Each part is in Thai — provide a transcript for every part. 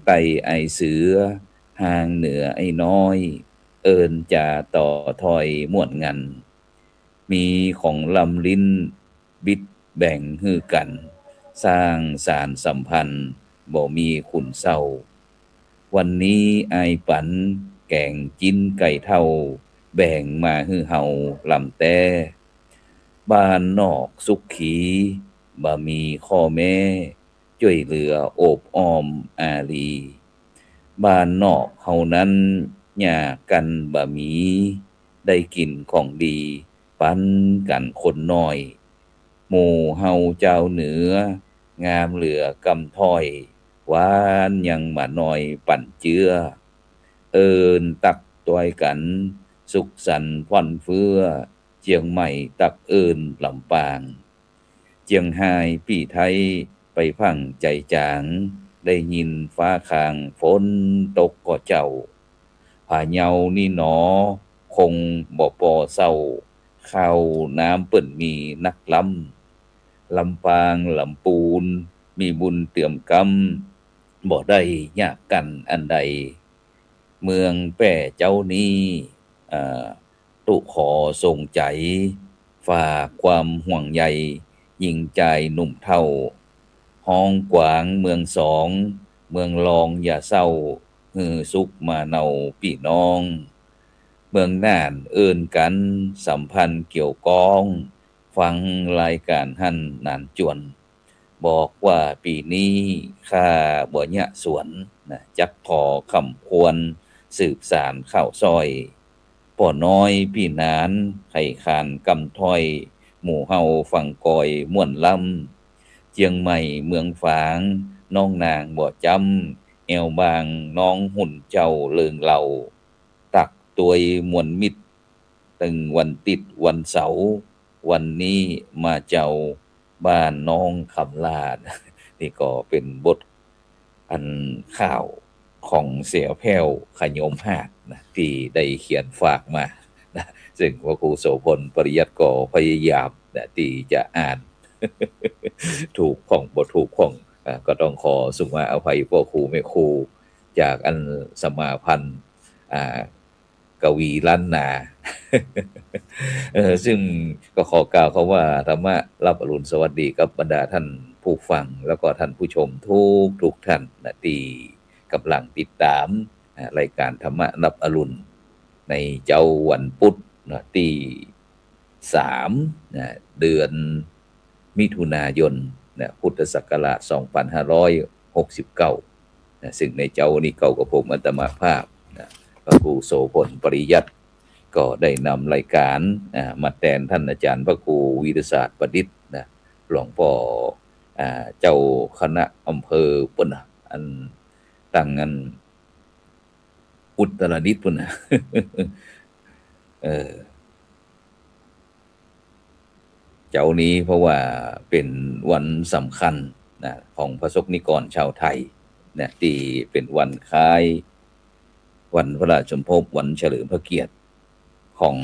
ไต่ไอเสือห่างเหนือไอ้น้อยเอิญจะต่อถอยม่วนงันมีของลำลิ้นบิดแบ่งฮือกันสร้างสารสัมพันธ์บ่มีขุนเศร้าวันนี้ไอายปันแกงจิ้นไก่เท่าแบ่งมาฮือเฮาลำแต่บ้านนอกสุขขีบ่มีข้อแม่ช่วยเหลือโอบอ้อมอารีบ้านนอกเฮานั้นหย่ากันบ่มีได้กินของดีปันกันคนน้อยหมู่เฮาเจ้าเหนืองามเหลือกำถ้อยหวานยังมาน้อยปั่นเจือเอินตักตวยกันสุขสันต์ฟั่นเฟือเจียงใหม่ตักเอินลำปางเจียงไฮ้ปี่ไทยไปพังใจจางได้ยินฟ้าคางฝนตกก็เจ้าผาเหยานี่หนอคงบ่ปอเศร้าข้าวน้ำเปิ่นมีนักลำปางลำปูนมีบุญเตื่อมกำบ่ได้ยากกันอันใดเมืองแป้เจ้านี้อ่าตุขอส่งใจฝากความห่วงใยยิ่งใจหนุ่มเท่าห้องกวางเมืองสองเมืองรองอย่าเศร้าฮือสุขมาเนาพี่น้องเมืองน่านเอิ้นกันสัมพันธ์เกี่ยวกองฟังรายการหั่นนานจวนบอกว่าปีนี้ข้าบ่ยะสวนนะจักขอคำควรสืบสารข้าวซอยป่อน้อยพี่นานไข่คานกำถ้อยหมู่เฮาฟังกอยม่วนลำเจียงใหม่เมืองฝางน้องนางบ่จำแอวบางน้องหุ่นเจ้าเลิงเหล่าตักตวยมวลมิตรตึงวันติดวันเสาร์วันนี้มาเจ้าบ้านน้องคำลาด นี่ก็เป็นบทอันข่าวของเสี่ยวแพ้วขยมหาดนะที่ได้เขียนฝากมานะซึ่งพระครูโสพลปริยัติก็พยายามนะที่จะอ่าน ถูกข้องบ่ถูกข้องก็ต้องขอสุมาอภัยพ่อครูแม่ครูจากอันสมาพันธ์อ่ากวีล้านนา ซึ่งก็ขอกล่าวคำว่าธรรมะรับอรุณสวัสดีกับบรรดาท่านผู้ฟังแล้วก็ท่านผู้ชมทุกท่านนะที่กำลังติดตามรายการธรรมะรับอรุณในเจ้าวันพุธนะที่3นะเดือนมิถุนายนนะพุทธศักราช2569นะซึ่งในเจ้านี้เก่ากับผมอัตมาภาพนะพระครูโสพลปริยัติก็ได้นำรายการมาแทนท่านอาจารย์พระครูวีรศาสตร์ประดิษฐ์นะหลวงพ่อเจ้าคณะอำเภอปุ่นนะอันตั้งอันอุตรดิตถ์ปุ่นนะ เจ้านี้เพราะว่าเป็นวันสำคัญนะของพระสงฆ์นิกรชาวไทยนะที่เป็นวันคล้ายวันพระราชสมภพวันเฉลิมพระเกียรติของ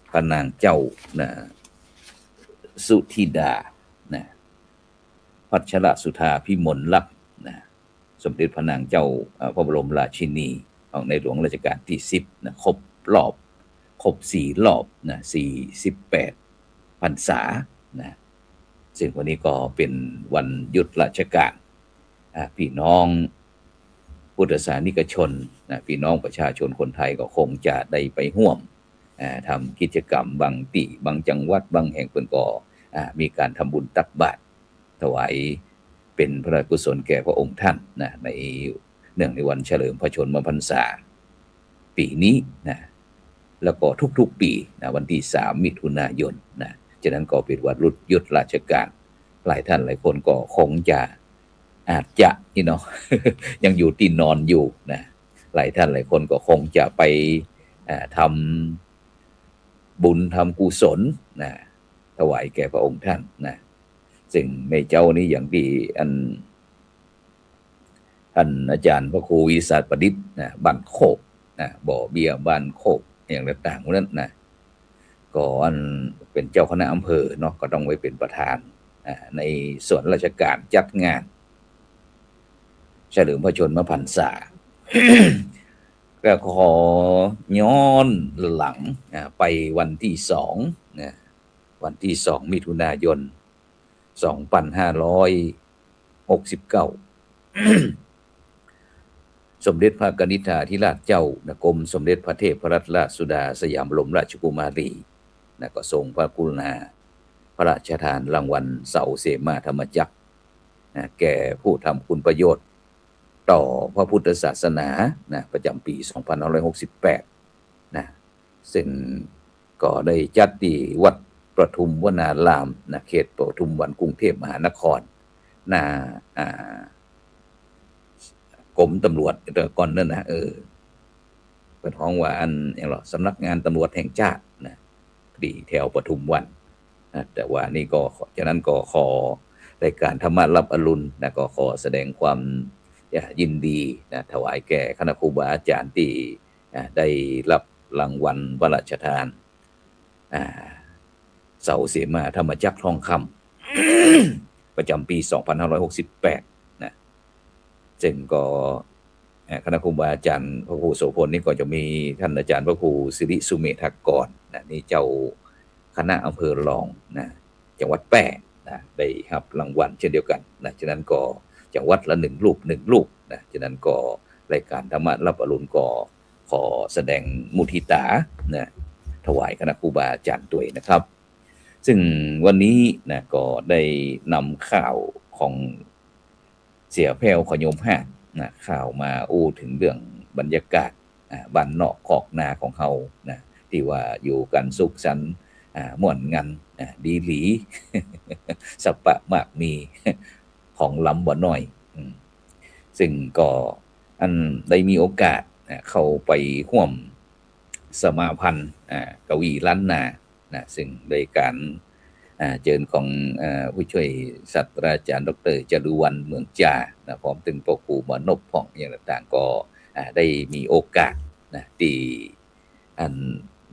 พระนางเจ้านะสุธิดานะพัชรสุธาพิมลลักษณ์นะสมเด็จพระนางเจ้าพระบรมราชินีของในหลวงรัชกาลที่10นะครบ4 รอบนะ48พรรษานะซึ่งวันนี้ก็เป็นวันหยุดราชการพี่น้องพุทธศาสนิกชนนะพี่น้องประชาชนคนไทยก็คงจะได้ไปร่วมทำกิจกรรมบางจังหวัดบางแห่งเพิ่นก็มีการทำบุญตักบาตรถวายเป็นพระราชกุศลแก่พระองค์ท่านนะในเนื่องในวันเฉลิมพระชนมพรรษาปีนี้นะแล้วก็ทุกๆปีนะวันที่3มิถุนายนนะฉะนั้นก็เป็นวันหยุดราชการหลายท่านหลายคนก็คงจะอาจจะนี่เนาะ ยังอยู่ที่นอนอยู่นะหลายท่านหลายคนก็คงจะไปทำบุญทำกุศลนะถวายแก่พระองค์ท่านนะซึ่งในเจ้านี้อย่างที่ท่านอาจารย์พระครูวิสาประดิษฐ์นะบ้านโคกนะบ่อเบี้ยบ้านโคกอย่างต่างๆนั้นนะก็เป็นเจ้าคณะอำเภอเนาะก็ต้องไว้เป็นประธานในส่วนราชการจัดงาน เฉลิมพระชนมพรรษา ก็ขอย้อนหลังไปวันที่2นะวันที่2มิถุนายน2569 สมเด็จพระกนิษฐาธิราชเจ้ากรมสมเด็จพระเทพรัตนราชสุดาสยามบรมราชกุมารีก็ทรงพระกรุณาพระราชทานรางวัลเสาเสมาธรรมจักรแก่ผู้ทำคุณประโยชน์ต่อพระพุทธศาสนาประจำปี2568ซึ่งก็ได้จัดที่วัดประทุมวนารามเขตปทุมวันกรุงเทพมหานครกรมตำรวจแต่ก่อนนั่นเป็นห้องว่าอันอย่างหรอสำนักงานตำรวจแห่งชาติที่แถวปทุมวันแต่ว่านี่ก็ฉะนั้นก็ขอรายการธรรมะรับอรุณก็ขอแสดงความยินดีถวายแก่คณะครูบาอาจารย์ที่ได้รับรางวัลพระราชทานเสาเสมาธรรมจักรทองคำ ประจำปี2568ซึ่งก็คณะครูบาอาจารย์พระครูโสพลนี่ก็จะมีท่านอาจารย์พระครูสิริสุเมธากรนี่เจ้าคณะอำเภอรองจังหวัดแพร่ได้รับรางวัลเช่นเดียวกันฉะนั้นก็จังหวัดละ1รูป1รูปฉะนั้นก็รายการธรรมะรับอรุณก็ขอแสดงมุทิตาถวายคณะครูบาอาจารย์ด้วยนะครับซึ่งวันนี้ก็ได้นำข่าวของเสียแพ้วขยมห้าข่าวมาอู้ถึงเรื่องบรรยากาศบ้านนอกคอกนาของเฮาที่ว่าอยู่กันสุขสันต์ม่วนงันดีหลี สัปปะมากมี ของล้ำบ่น้อยซึ่งก็อันได้มีโอกาสเข้าไปร่วมสมาพันธ์กวีล้านนาซึ่งโดยการเชิญของผู้ช่วยศาสตราจารย์ดร.จรุวรรณเมืองจาพร้อมถึงพ่อครูหมอนพพ่องอย่างต่างๆก็ได้มีโอกาสที่อัน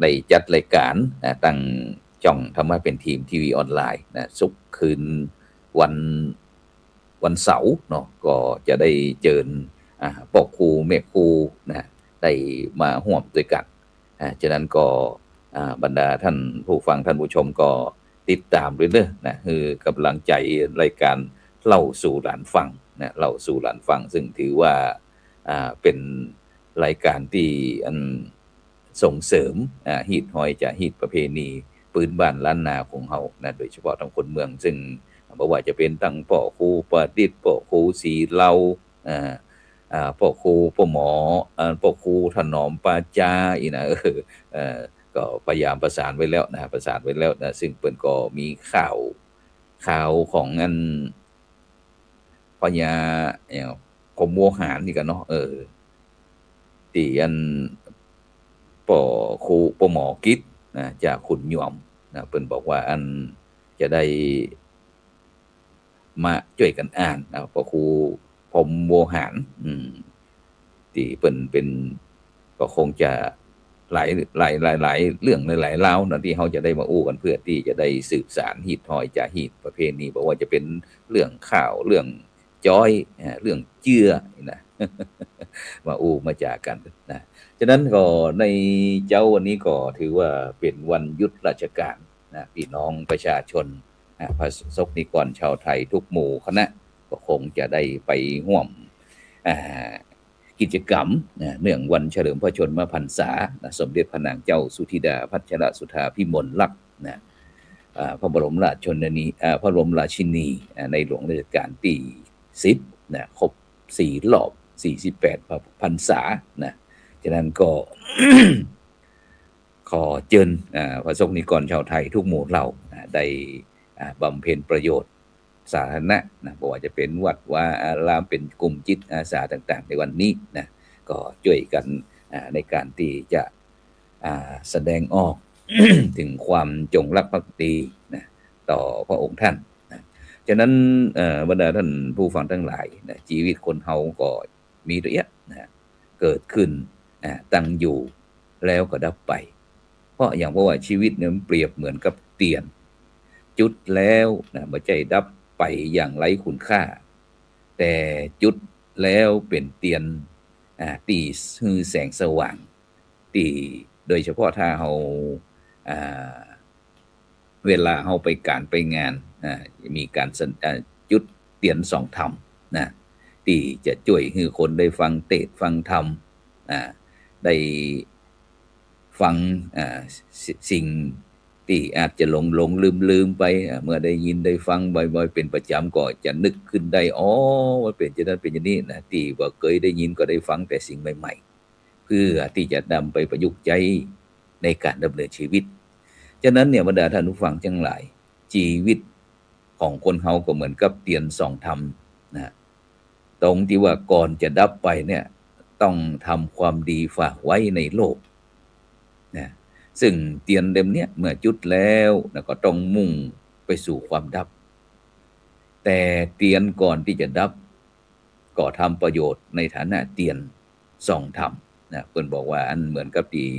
ได้จัดรายการตั้งจ่องธรรมะเป็นทีมทีวีออนไลน์ศุกร์คืนวันเสาร์เนาะก็จะได้เชิญพ่อครูแม่ครูได้มาร่วมด้วยกันฉะนั้นก็บรรดาท่านผู้ฟังท่านผู้ชมก็ติดตามด้วยเด้อคือกำลังใจรายการเล่าสู่หลานฟังเล่าสู่หลานฟังซึ่งถือว่าเป็นรายการที่ส่งเสริมฮีดหอยจากฮีดประเพณีปืนบ้านล้านนาของเฮาโดยเฉพาะทางคนเมืองซึ่งบ่ว่าจะเป็นทั้งพ่อครูประดิษฐ์พ่อครูศรีเหลาพ่อครูพ่อหมอพ่อครูถนอมปาจาอีนะก็พยายามประสานไว้แล้วประสานไว้แล้วซึ่งเพิ่นก็มีข่าวของพญาคมโวหารนี่กันเนาะที่ป่อครูป่อหมอกิจจากขุนหยวมเพิ่นบอกว่าจะได้มาช่วยกันอ่านป่อครูพรหมโวหารที่เพิ่นเป็นก็คงจะหลายเรื่องหลายราวที่เฮาจะได้มาอู้กันเพื่อที่จะได้สืบสานฮีดหอยจากฮีดประเพณีบ่ว่าจะเป็นเรื่องข้าวเรื่องจ้อยเรื่องเจือนะ มาอู้มาจากันฉะนั้นก็ในเจ้าวันนี้ก็ถือว่าเป็นวันหยุดราชการพี่น้องประชาชนพระสงฆ์นิกรชาวไทยทุกหมู่คณะก็คงจะได้ไปร่วมกิจกรรมเนื่องวันเฉลิมพระชนมพรรษาสมเด็จพระนางเจ้าสุธิดาพัชรสุธาพิมลลักษณ์พระบรมราชชนนีพระบรมราชินีในหลวงรัชกาลที่10ครบ4รอบ48พรรษาฉะนั้นก็ ขอเชิญพระสงฆ์นิกรชาวไทยทุกหมู่เหล่าได้บำเพ็ญประโยชน์สาธารณะบ่ว่าจะเป็นวัดว่าอารามเป็นกลุ่มจิตอาสาต่างๆในวันนี้ก็ช่วยกันในการที่จะแสดงออก ถึงความจงรักภักดีต่อพระองค์ท่านฉะนั้นบรรดาท่านผู้ฟังทั้งหลายชีวิตคนเฮาก็มีตัวเนี้ยเกิดขึ้นตั้งอยู่แล้วก็ดับไปเพราะอย่างว่าชีวิตเนี่ยเปรียบเหมือนกับเตียนจุดแล้วบ่ใช่ดับไปอย่างไร้คุณค่าแต่จุด แล้วเป็นเตียนตีฮือแสงสว่างตีโดยเฉพาะถ้าเราอ่าเวลาเราไปการไปงานมีการจุดเตียนสองธรรมนะที่จะช่วยให้คนได้ฟังเทศน์ฟังธรรมได้ฟังสิ่งที่อาจจะหลงลืมไปเมื่อได้ยินได้ฟังบ่อยๆเป็นประจำก็จะนึกขึ้นได้อ๋อว่าเป็นอย่างนั้นเป็นอย่างนี้นะที่ว่าเคยได้ยินก็ได้ฟังแต่สิ่งใหม่ๆเพื่อที่จะนำไปประยุกต์ใช้ในการดำเนินชีวิตฉะนั้นเนี่ยบรรดาท่านผู้ฟังทั้งหลายชีวิตของคนเฮาก็เหมือนกับเตียนส่องธรรมนะตรงที่ว่าก่อนจะดับไปเนี่ยต้องทำความดีฝากไว้ในโลกนะซึ่งเตียนเล่มเนี้ยเมื่อจุดแล้วนะก็ต้องมุ่งไปสู่ความดับแต่เตียนก่อนที่จะดับก็ทำประโยชน์ในฐานะเตียนส่องธรรมนะเพิ่นบอกว่าอันเหมือนกับที่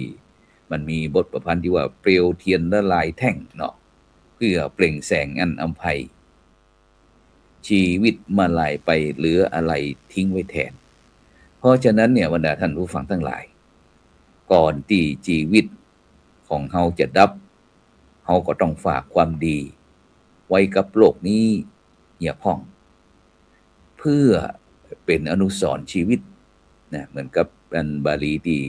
มันมีบทประพันธ์ที่ว่าเปลวเทียนละลายแท่งเนาะเพื่อเปล่งแสงอันอำไพชีวิตมาลายไปเหลืออะไรทิ้งไว้แทนเพราะฉะนั้นเนี่ยบรรดาท่านผู้ฟังทั้งหลายก่อนที่ชีวิตของเฮาจะดับเฮาก็ต้องฝากความดีไว้กับโลกนี้อย่าพ่องเพื่อเป็นอนุสรณ์ชีวิตนะเหมือนกับอันบาลีที่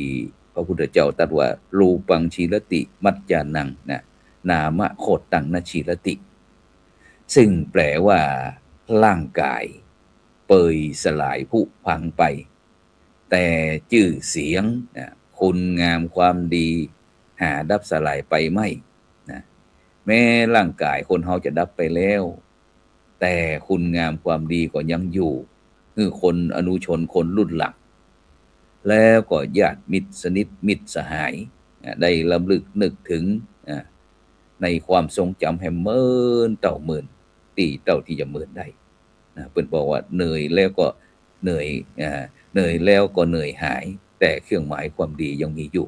พระพุทธเจ้าตรัสว่ารูปังชีรติมัจจานังนะนามะโคตังนชีรติซึ่งแปลว่าร่างกายเปยสลายผุพังไปแต่ชื่อเสียงนะคุณงามความดีหาดับสลายไปไม่นะแม้ร่างกายคนเฮาจะดับไปแล้วแต่คุณงามความดีก็ยังอยู่คือคนอนุชนคนรุ่นหลังแล้วก็ญาติมิตรสนิทมิตรสหายได้รำลึกนึกถึงในความทรงจำแห่งหมื่นเต่าหมื่นตีเต่าที่จะหมื่นได้เพิ่นบอกว่าเหนื่อยแล้วก็เหนื่อยเหนื่อยแล้วก็เหนื่อยหายแต่เครื่องหมายความดียังมีอยู่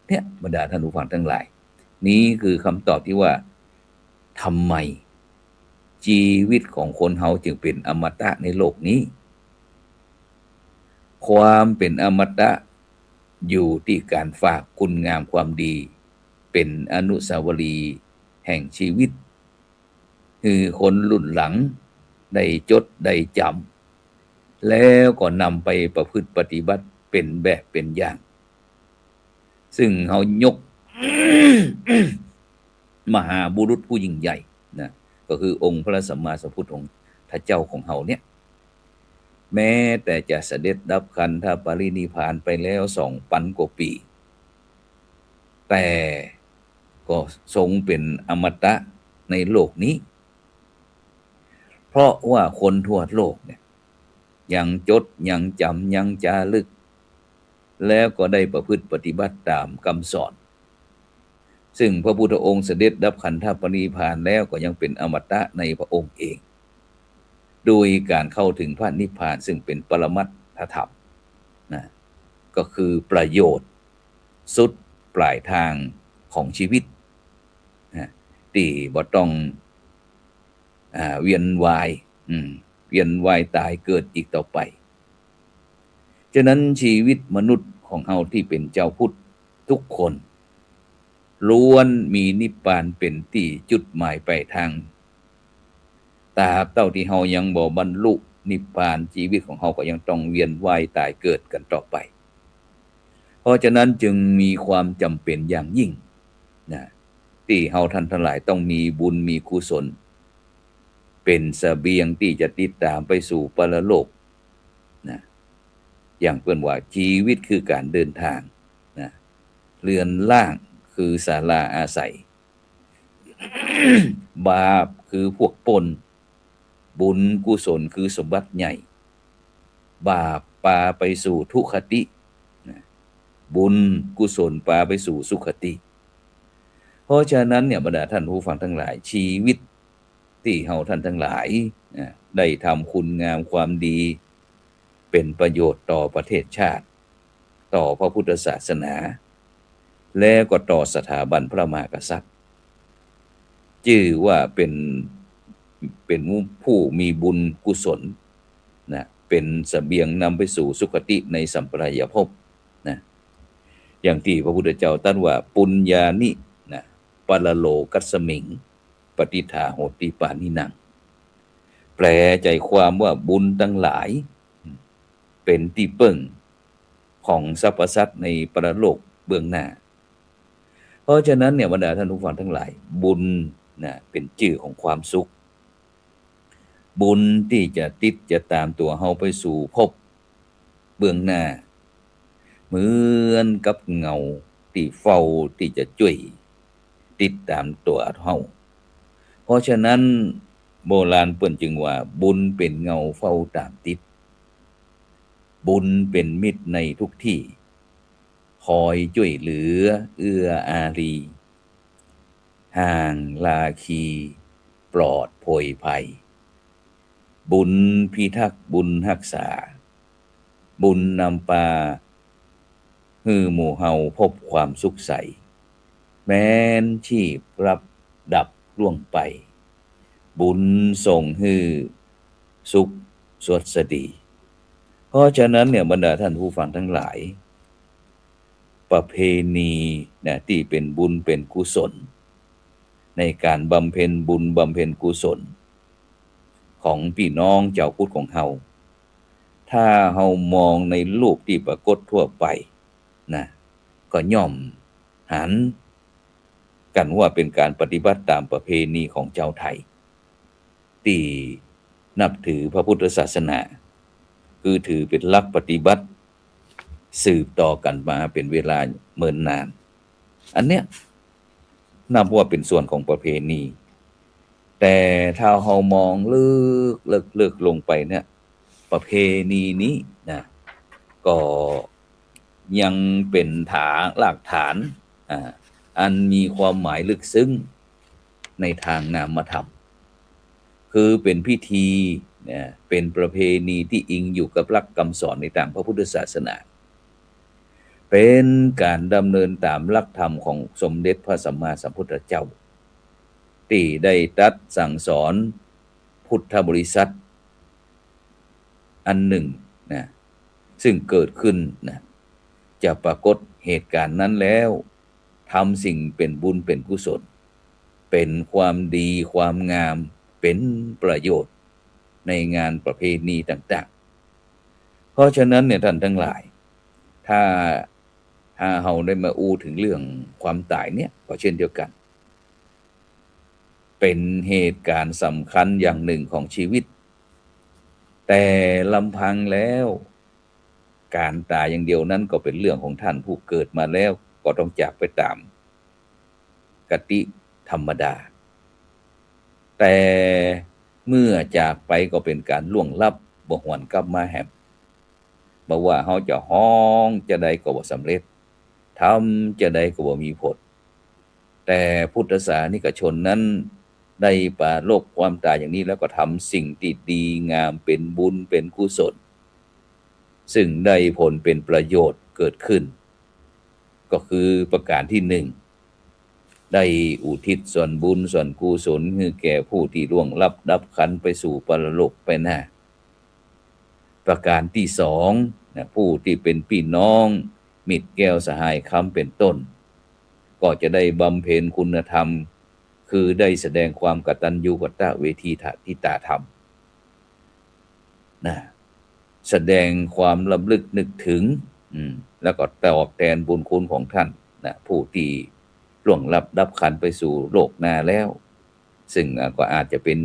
เนี่ยบรรดาท่านผู้ฟังทั้งหลายนี้คือคำตอบที่ว่าทำไมชีวิตของคนเฮาจึงเป็นอมตะในโลกนี้ความเป็นอมตะอยู่ที่การฝากคุณงามความดีเป็นอนุสาวรีย์แห่งชีวิตคือคนรุ่นหลังได้จดได้จำแล้วก็นำไปประพฤติปฏิบัติเป็นแบบเป็นอย่างซึ่งเขายก มหาบุรุษผู้ยิ่งใหญ่นะก็คือองค์พระสัมมาสัมพุทธองค์พระเจ้าของเขาเนี่ยแม้แต่จะเสด็จดับขันธปรินิพพานไปแล้ว2,000 กว่าปีแต่ก็ทรงเป็นอมตะในโลกนี้เพราะว่าคนทั่วโลกเนี่ยยังจดยังจำยังจารึกแล้วก็ได้ประพฤติปฏิบัติตามคำสอนซึ่งพระพุทธองค์เสด็จดับขันธปรินิพพานแล้วก็ยังเป็นอมตะในพระองค์เองโดยการเข้าถึงพระนิพพานซึ่งเป็นปรมัตถธรรมนะก็คือประโยชน์สุดปลายทางของชีวิตนะที่บ่ต้องเวียนวายตายเกิดอีกต่อไปฉะนั้นชีวิตมนุษย์ของเฮาที่เป็นเจ้าพุทธทุกคนล้วนมีนิพพานเป็นที่จุดหมายปลายทางตราบเท่าที่เฮายังบ่บรรลุนิพพานชีวิตของเฮาก็ยังต้องเวียนว่ายตายเกิดกันต่อไปเพราะฉะนั้นจึงมีความจำเป็นอย่างยิ่งนะที่เฮาท่านทั้งหลายต้องมีบุญมีกุศลเป็นเสบียงที่จะติดตามไปสู่ปรโลกนะอย่างเพิ่นว่าชีวิตคือการเดินทางนะเรือนร่างคือศาลาอาศัย บาปคือพวกปนบุญกุศลคือสมบัติใหญ่บาปพาไปสู่ทุกขติบุญกุศลพาไปสู่สุขติเพราะฉะนั้นเนี่ยบรรดาท่านผู้ฟังทั้งหลายชีวิตที่เฮาท่านทั้งหลายได้ทำคุณงามความดีเป็นประโยชน์ต่อประเทศชาติต่อพระพุทธศาสนาและก็ต่อสถาบันพระมหากษัตริย์ชื่อว่าเป็นผู้มีบุญกุศลนะเ เป็นเสบียงนำไปสู่สุคติในสัมปรายภพนะอย่างที่พระพุทธเจ้าตรัสว่าปุญญานินะปะละโลกัสสมิงปฏิทาโหติปานินังแปลใจความว่าบุญทั้งหลายเป็นที่เบิ่งของสรรพสัตว์ในปรโลกเบื้องหน้าเพราะฉะนั้นเนี่ยบรรดาท่านผู้ฟังทั้งหลายบุญนะเป็นชื่อของความสุขบุญที่จะติดจะตามตัวเฮาไปสู่ภพเบื้องหน้าเหมือนกับเงาที่เฝ้าที่จะช่วยติดตามตัวเฮาเพราะฉะนั้นโบราณเปิ้นจึงว่าบุญเป็นเงาเฝ้าตามติดบุญเป็นมิตรในทุกที่คอยช่วยเหลือเอื้ออารีห่างลาคีปลอดโผยภัยบุญพิทักษ์บุญรักษาบุญนำปาฮือหมู่เฮาพบความสุขใสแม้นชีพรับดับล่วงไปบุญส่งฮือสุขสดสดีเพราะฉะนั้นเนี่ยบรรดาท่านผู้ฟังทั้งหลายประเพณีนะที่เป็นบุญเป็นกุศลในการบำเพ็ญบุญบำเพ็ญกุศลของพี่น้องเจ้าพุทธของเฮาถ้าเฮามองในรูปที่ปรากฏทั่วไปนะก็ย่อมหันกันว่าเป็นการปฏิบัติตามประเพณีของเจ้าไทยที่นับถือพระพุทธศาสนาคือถือเป็นหลักปฏิบัติสืบต่อกันมาเป็นเวลาเนิ่นนานอันเนี้ยนับว่าเป็นส่วนของประเพณีแต่ถ้าเฮามองลึกลงไปเนี่ยประเพณีนี้นะก็ยังเป็นรากฐานอันมีความหมายลึกซึ้งในทางนามธรรมคือเป็นพิธีนะเป็นประเพณีที่อิงอยู่กับหลักคำสอนในทางพระพุทธศาสนาเป็นการดำเนินตามหลักธรรมของสมเด็จพระสัมมาสัมพุทธเจ้าที่ได้ตรัสสั่งสอนพุทธบริษัทอันหนึ่งนะซึ่งเกิดขึ้นนะจะปรากฏเหตุการณ์นั้นแล้วทำสิ่งเป็นบุญเป็นกุศลเป็นความดีความงามเป็นประโยชน์ในงานประเพณีต่างๆเพราะฉะนั้นเนี่ยท่านทั้งหลายถ้าเฮาได้มาถึงเรื่องความตายเนี่ยก็เช่นเดียวกันเป็นเหตุการณ์สำคัญอย่างหนึ่งของชีวิตแต่ลำพังแล้วการตายอย่างเดียวนั้นก็เป็นเรื่องของท่านผู้เกิดมาแล้วก็ต้องจากไปตามกติธรรมดาแต่เมื่อจากไปก็เป็นการล่วงลับบ่หวนกลับมาแฮมบ่ว่าเฮาจะฮ้องจะใดก็บ่สำเร็จทำจะใดก็บ่มีผลแต่พุทธศาสนิกชนนั้นได้ปรารภความตายอย่างนี้แล้วก็ทำสิ่งที่ดีงามเป็นบุญเป็นกุศลซึ่งได้ผลเป็นประโยชน์เกิดขึ้นก็คือประการที่หนึ่งได้อุทิศส่วนบุญส่วนกุศลให้แก่ผู้ที่ล่วงลับดับขันไปสู่ปรโลกไปหน้าประการที่สองนะผู้ที่เป็นพี่น้องมิตรแก้วสหายคำเป็นต้นก็จะได้บำเพ็ญคุณธรรมคือได้แสดงความกตัญญูกตเวทีทิตาธรรมนะแสดงความรำลึกนึกถึงแล้วก็ตอบแทนบุญคุณของท่านนะผู้ที่ล่วงลับดับขันไปสู่โลกหน้าแล้วซึ่งก็อาจจะเป็น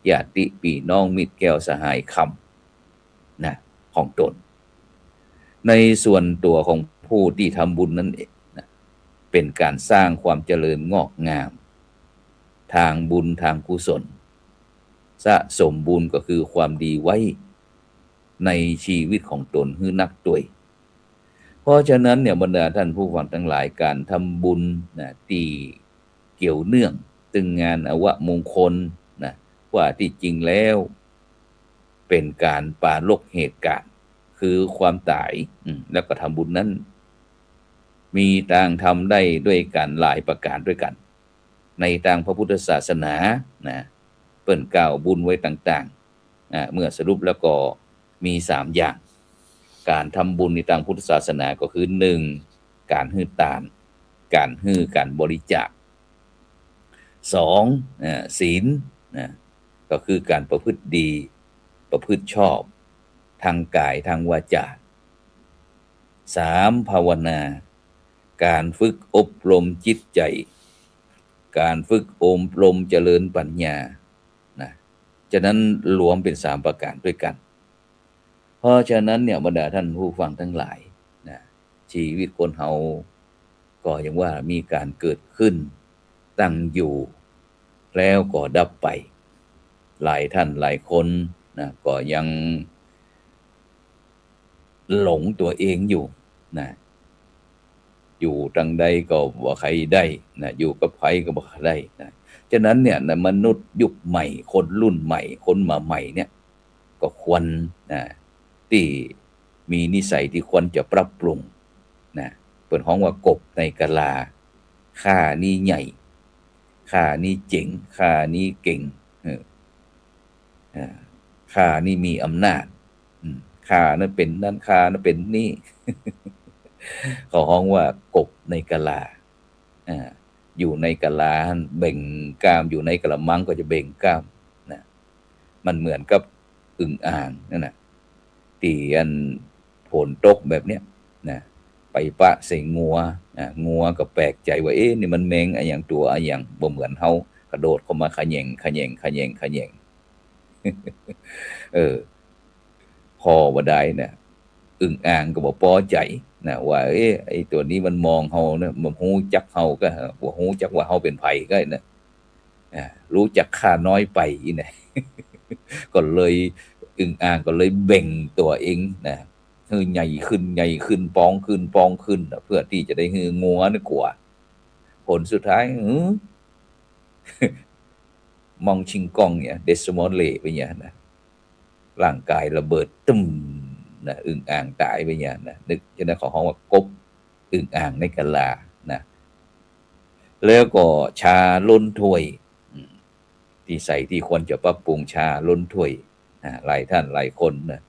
ญาติพี่น้องมิตรแก้วสหายคำนะของตนในส่วนตัวของผู้ที่ทำบุญนั้นเองนะเป็นการสร้างความเจริญงอกงามทางบุญทางกุศลสะสมบุญก็คือความดีไว้ในชีวิตของตนให้นักด้วยเพราะฉะนั้นเนี่ยบรรดาท่านผู้ฟังทั้งหลายการทำบุญนะที่เกี่ยวเนื่องตึงงานอวมงคลนะว่าที่จริงแล้วเป็นการปรารภเหตุการณ์คือความตายแล้วก็ทำบุญนั้นมีทางทำได้ด้วยกันหลายประการด้วยกันในทางพระพุทธศาสนานะเปิ้นกล่าวบุญไว้ต่างๆเมื่อสรุปแล้วก็ มี3อย่างการทำบุญในทางพุทธศาสนาก็คือ1การให้ทานการบริจาค2ศีลนะก็คือการประพฤติดีประพฤติชอบทางกายทางวาจา3ภาวนาการฝึกอบรมจิตใจการฝึกอบรมเจริญปัญญานะฉะนั้นรวมเป็น3ประการด้วยกันเพราะฉะนั้นเนี่ยบรรดาท่านผู้ฟังทั้งหลายนะชีวิตคนเฮาก็อย่างว่ามีการเกิดขึ้นตั้งอยู่แล้วก็ดับไปหลายท่านหลายคนนะก็ยังหลงตัวเองอยู่นะอยู่จังใดก็บ่ใครได้นะอยู่กับไผก็บ่ได้นะฉะนั้นเนี่ยนะมนุษย์ยุคใหม่คนรุ่นใหม่คนมาใหม่เนี่ยก็ควรนะที่มีนิสัยที่ควรจะปรับปรุงนะเพิ่นฮ้องว่ากบในกะลาข้านี่ใหญ่ข้านี่เจ๋งข้านี่เก่งข้านี่มีอำนาจข้านั้นเป็นนั่นข้านั้นเป็นนี่ เขาฮ้องว่ากบในกะลาอยู่ในกะลาเบ่งกล้ามอยู่ในกะละมังก็จะเบ่งกล้ามนะมันเหมือนกับอึ่งอ่างนั่นน่ะที่อันฝนตกแบบเนี้ยนะไปปะใส่งัวก็แปลกใจว่านี่มันแมงอะหยังตัวอะหยังบ่เหมือนเฮากระโดดเข้ามาขะแยง พอบ่ได้เนี่ยอึ่งอ่างก็บ่พอใจนะว่าไอ้ตัวนี้มันมองเฮานะมันฮู้จักเฮาก็บ่ฮู้จักว่าเฮาเป็นไผก็นะรู้จักข้าน้อยไปอีน่ะ ก็เลยอึ่งอ่างก็เลยเบ่งตัวเองนะให้ใหญ่ขึ้นปองขึ้นเพื่อที่จะได้ฮืองัวน่ะกว่าผลสุดท้ายมองชิงกองเนี่ยเดสมอนเละไปอย่างนะร่างกายระเบิดตึ้มนะอึ่งอ่างตายไปอย่างนะนึกฉะนั้นเขาฮ้องว่ากบอึ่งอ่างในกะลานะแล้วก็ชาล้นถ้วยที่ใส่ที่ควรจะปรับปรุงชาล้นถ้วยหลายท่านหลายคนนะ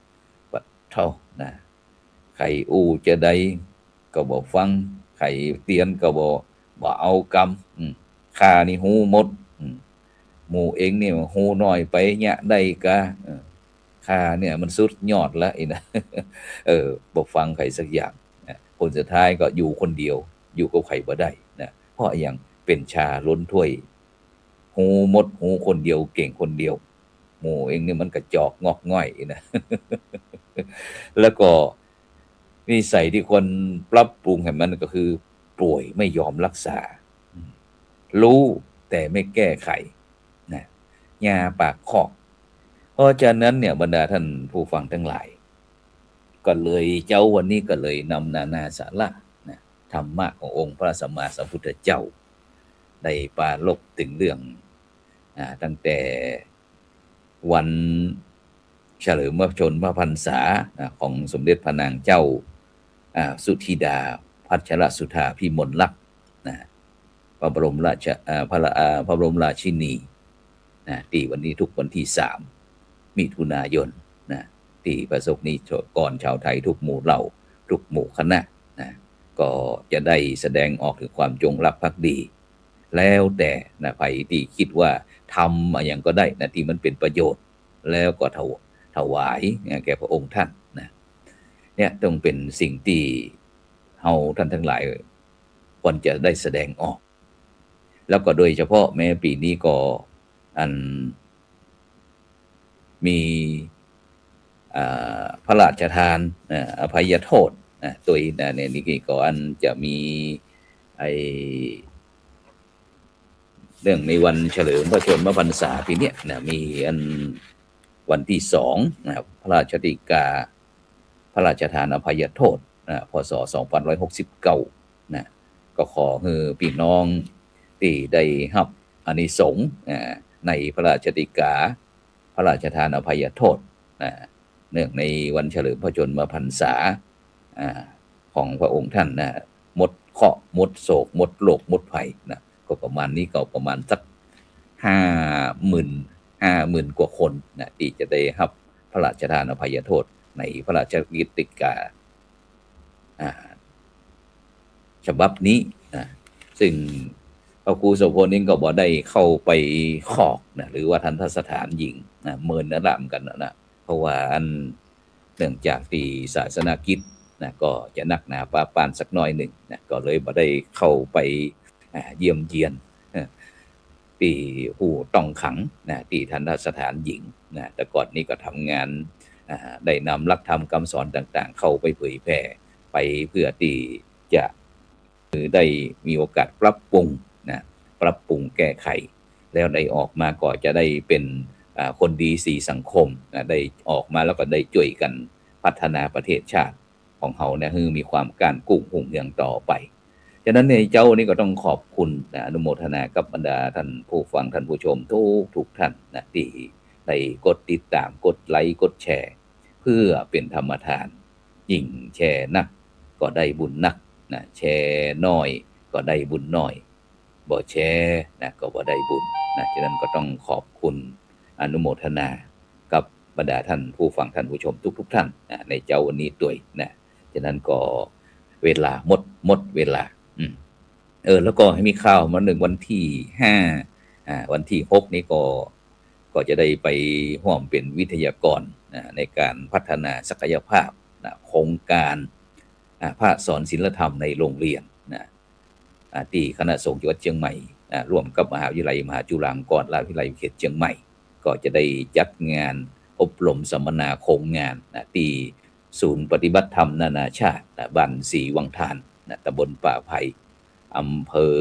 ว่าเท่านะใครอู้จะได้ก็บ่ฟังใครเตียนก็บ่เอากำข้านี่ฮู้หมดหมู่เองนี่ฮู้น้อยไปยะได้กะข้าเนี่ยมันสุดยอดแล้วนะบ่ฟังใครสักอย่างนะผลสุดท้ายก็อยู่คนเดียวอยู่กับใครบ่ได้นะเพราะหยังเป็นชาล้นถ้วยฮู้หมดฮู้คนเดียวเก่งคนเดียวหมู่เองนี่มันกระจอกงอกง่อยนะ แล้วก็นิสัยที่ควรปรับปรุงให้มันก็คือป่วยไม่ยอมรักษารู้แต่ไม่แก้ไขนะยาปากคอกเพราะฉะนั้นเนี่ยบรรดาท่านผู้ฟังทั้งหลายก็เลยวันนี้ก็เลยนำนานาสาระนะธรรมะขององค์พระสัมมาสัมพุทธเจ้าได้ปรารภถึงเรื่องตั้งแต่วันเฉลิมพระชนมพรรษาของสมเด็จพระนางเจ้าสุธิดาพัชรสุธาพิมลลักษณ์นะพระบรมราชินีนะที่วันนี้ทุกวันที่3มิถุนายนนะที่ประสบนิกรชาวไทยทุกหมู่เหล่าทุกหมู่คณะนะก็จะได้แสดงออกถึงความจงรักภักดีแล้วแต่นะใครที่คิดว่าทำอย่างก็ได้นะที่มันเป็นประโยชน์แล้วก็ถวายแก่พระองค์ท่านนะเนี่ยต้องเป็นสิ่งที่เฮาท่านทั้งหลายควรจะได้แสดงออกแล้วก็โดยเฉพาะแม้ปีนี้ก็มีพระราชทานอภัยโทษตัวเนี่ยนี่ก็จะมีเรื่องในวันเฉลิมพระชนมพรรษาปีนี้นะมีวันที่2นะครับพระราชฎีกาพระราชทานอภัยโทษพศ2569นะก็ขอให้พี่น้องที่ได้รับอานิสงส์ในพระราชฎีกาพระราชทานอภัยโทษเนื่องในวันเฉลิมพระชนมพรรษาของพระองค์ท่านนะหมดเคราะห์หมดโศกหมดโรคหมดภัยนะก็ประมาณนี้ก็ประมาณสัก50,000กว่าคนนะที่จะได้รับพระราชทานอภัยโทษ ในพระราชกฤษฎีกาฉบับนี้นะซึ่งพระครูโสพลนี่ก็บ่ได้เข้าไปขอกนะหรือว่าทันทสถานหญิงนะเมินนะลำกันนะเพราะว่าอันเนื่องจากที่ศาสนากิจนะก็จะนักหนาปาปานสักหน่อยหนึ่งนะก็เลยบ่ได้เข้าไปเยี่ยมเยียนที่ผู้ต้องขังนะที่ทันทสถานหญิงนะแต่ก่อนนี้ก็ทำงานได้นำหลักธรรมคำสอนต่างๆเข้าไปเผยแพร่ไปเพื่อที่จะได้มีโอกาสปรับปรุงนะปรับปรุงแก้ไขแล้วได้ออกมาก็จะได้เป็นคนดีสีสังคมนะได้ออกมาแล้วก็ได้ช่วยกันพัฒนาประเทศชาติของเขาเนี่ยให้มีความการกุ้งหุ่งเรืองต่อไปฉะนั้นในเจ้านี่ก็ต้องขอบคุณนะอนุโมทนากับบรรดาท่านผู้ฟังท่านผู้ชมทุกท่านนะที่ได้กดติดตามกดไลค์กดแชร์เพื่อเป็นธรรมทานยิ่งแชร์นักก็ได้บุญนักนะแชร์น้อยก็ได้บุญน้อยบ่แชร์นะก็บ่ได้บุญนะฉะนั้นก็ต้องขอบคุณอนุโมทนากับบรรดาท่านผู้ฟังท่านผู้ชมทุกท่านนะในเจ้าวันนี้ด้วยนะฉะนั้นก็เวลาหมดเวลาแล้วก็ให้มีข่าวมาหนึ่งวันที่5วันที่6นี้ก็จะได้ไปร่วมเป็นวิทยากรในการพัฒนาศักยภาพโครงการพระสอนศีลธรรมในโรงเรียนที่คณะสงฆ์จังหวัดเชียงใหม่ร่วมกับมหาวิทยาลัยมหาจุฬาลงกรณราชวิทยาลัยเขตเชียงใหม่ก็จะได้จัดงานอบรมสัมมนาโครงงานที่ศูนย์ปฏิบัติธรรมนานาชาติบ้านศรีวังทานตำบลป่าไผ่อำเภอ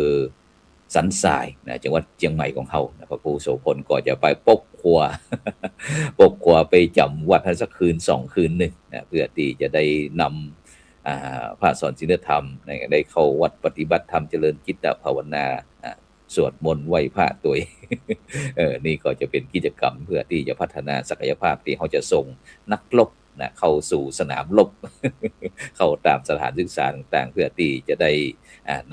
สันทรายจังหวัดเชียงใหม่ของเขาพระครูโสพลก็จะไปปกครัวไปจำวัดสักคืน2 คืนหนึ่งเพื่อที่จะได้นำพระสอนศีลธรรมได้เข้าวัดปฏิบัติธรรมเจริญจิตภาวนาสวดมนต์ไหว้พระตัวนี่ก็จะเป็นกิจกรรมเพื่อที่จะพัฒนาศักยภาพที่เขาจะส่งนักรบเข้าสู่สนามรบ เข้าตามสถานศึกษาต่างๆเพื่อที่จะได้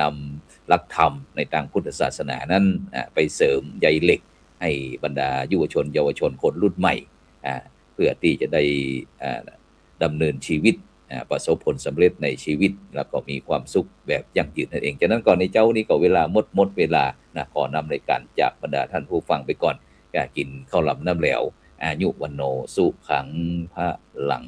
นำหลักธรรมในทางพุทธศาสนานั้นไปเสริมใยเหล็กให้บรรดาเยาวชนคนรุ่นใหม่เพื่อที่จะได้ดำเนินชีวิตประสบผลสำเร็จในชีวิตแล้วก็มีความสุขแบบยั่งยืนนั่นเองฉะนั้นก่อนในเจ้านี้ก็เวลาหมดเวลาขอนำรายการจากบรรดาท่านผู้ฟังไปก่อนกินข้าวหลามน้ำแล้วอายุวันโนสุขังพลัง